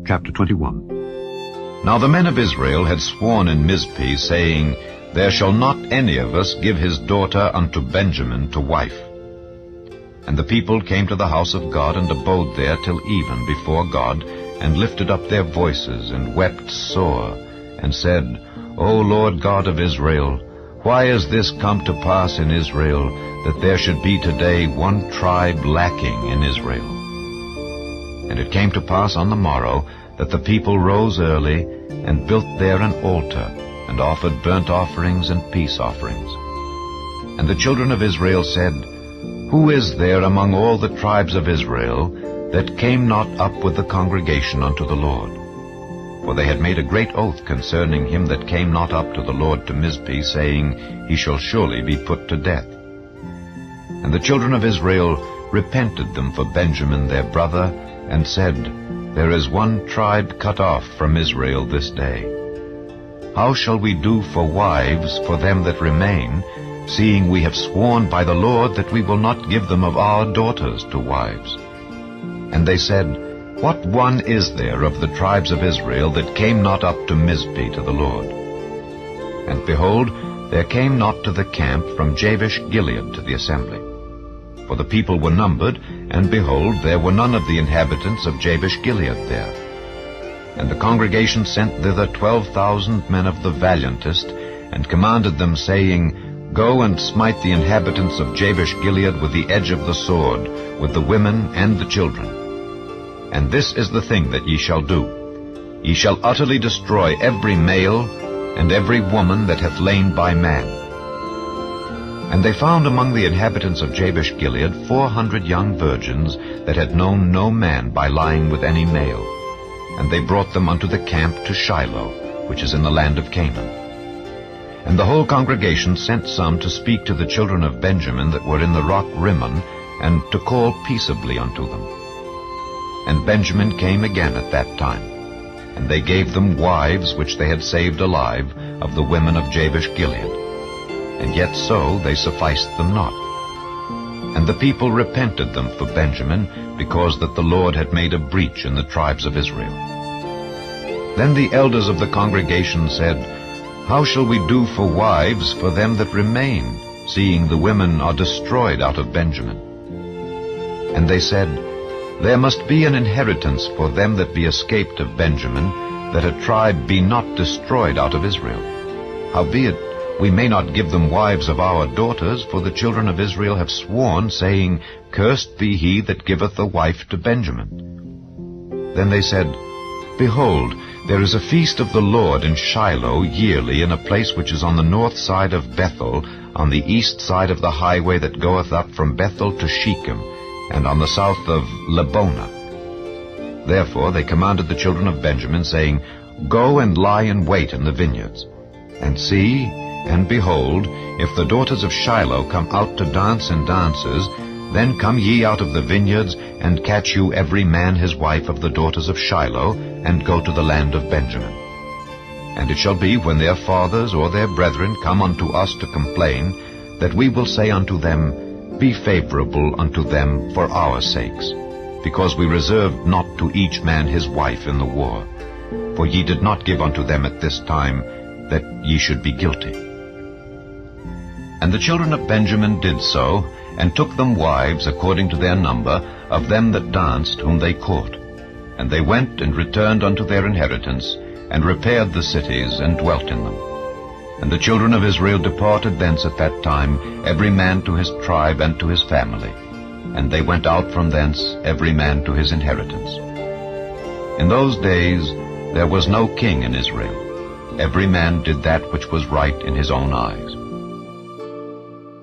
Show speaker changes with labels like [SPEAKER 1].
[SPEAKER 1] Chapter 21.
[SPEAKER 2] Now the men of Israel had sworn in Mizpeh, saying, There shall not any of us give his daughter unto Benjamin to wife. And the people came to the house of God, and abode there till even before God, and lifted up their voices, and wept sore, and said, O Lord God of Israel, why is this come to pass in Israel, that there should be today one tribe lacking in Israel? And it came to pass on the morrow, that the people rose early, and built there an altar, and offered burnt offerings and peace offerings. And the children of Israel said, Who is there among all the tribes of Israel that came not up with the congregation unto the Lord? For they had made a great oath concerning him that came not up to the Lord to Mizpeh, saying, He shall surely be put to death. And the children of Israel repented them for Benjamin their brother, and said, There is one tribe cut off from Israel this day. How shall we do for wives for them that remain, seeing we have sworn by the Lord that we will not give them of our daughters to wives? And they said, What one is there of the tribes of Israel that came not up to Mizpeh to the Lord? And behold, there came not to the camp from Jabesh Gilead to the assembly. For the people were numbered, and behold, there were none of the inhabitants of Jabesh Gilead there. And the congregation sent thither 12,000 men of the valiantest, and commanded them, saying, Go and smite the inhabitants of Jabesh Gilead with the edge of the sword, with the women and the children. And this is the thing that ye shall do. Ye shall utterly destroy every male, and every woman that hath lain by man. And they found among the inhabitants of Jabesh Gilead 400 young virgins that had known no man by lying with any male. And they brought them unto the camp to Shiloh, which is in the land of Canaan. And the whole congregation sent some to speak to the children of Benjamin that were in the rock Rimmon, and to call peaceably unto them. And Benjamin came again at that time. And they gave them wives which they had saved alive of the women of Jabesh Gilead. And yet so they sufficed them not. And the people repented them for Benjamin, because that the Lord had made a breach in the tribes of Israel. Then the elders of the congregation said, How shall we do for wives for them that remain, seeing the women are destroyed out of Benjamin? And they said, There must be an inheritance for them that be escaped of Benjamin, that a tribe be not destroyed out of Israel. Howbeit, we may not give them wives of our daughters, for the children of Israel have sworn, saying, Cursed be he that giveth a wife to Benjamin. Then they said, Behold, there is a feast of the Lord in Shiloh yearly, in a place which is on the north side of Bethel, on the east side of the highway that goeth up from Bethel to Shechem, and on the south of Lebonah. Therefore they commanded the children of Benjamin, saying, Go and lie in wait in the vineyards. And see, and behold, if the daughters of Shiloh come out to dance in dances, then come ye out of the vineyards, and catch you every man his wife of the daughters of Shiloh, and go to the land of Benjamin. And it shall be, when their fathers or their brethren come unto us to complain, that we will say unto them, Be favorable unto them for our sakes, because we reserved not to each man his wife in the war. For ye did not give unto them at this time, that ye should be guilty. And the children of Benjamin did so, and took them wives according to their number, of them that danced whom they caught. And they went and returned unto their inheritance, and repaired the cities, and dwelt in them. And the children of Israel departed thence at that time, every man to his tribe and to his family. And they went out from thence, every man to his inheritance. In those days there was no king in Israel. Every man did that which was right in his own eyes.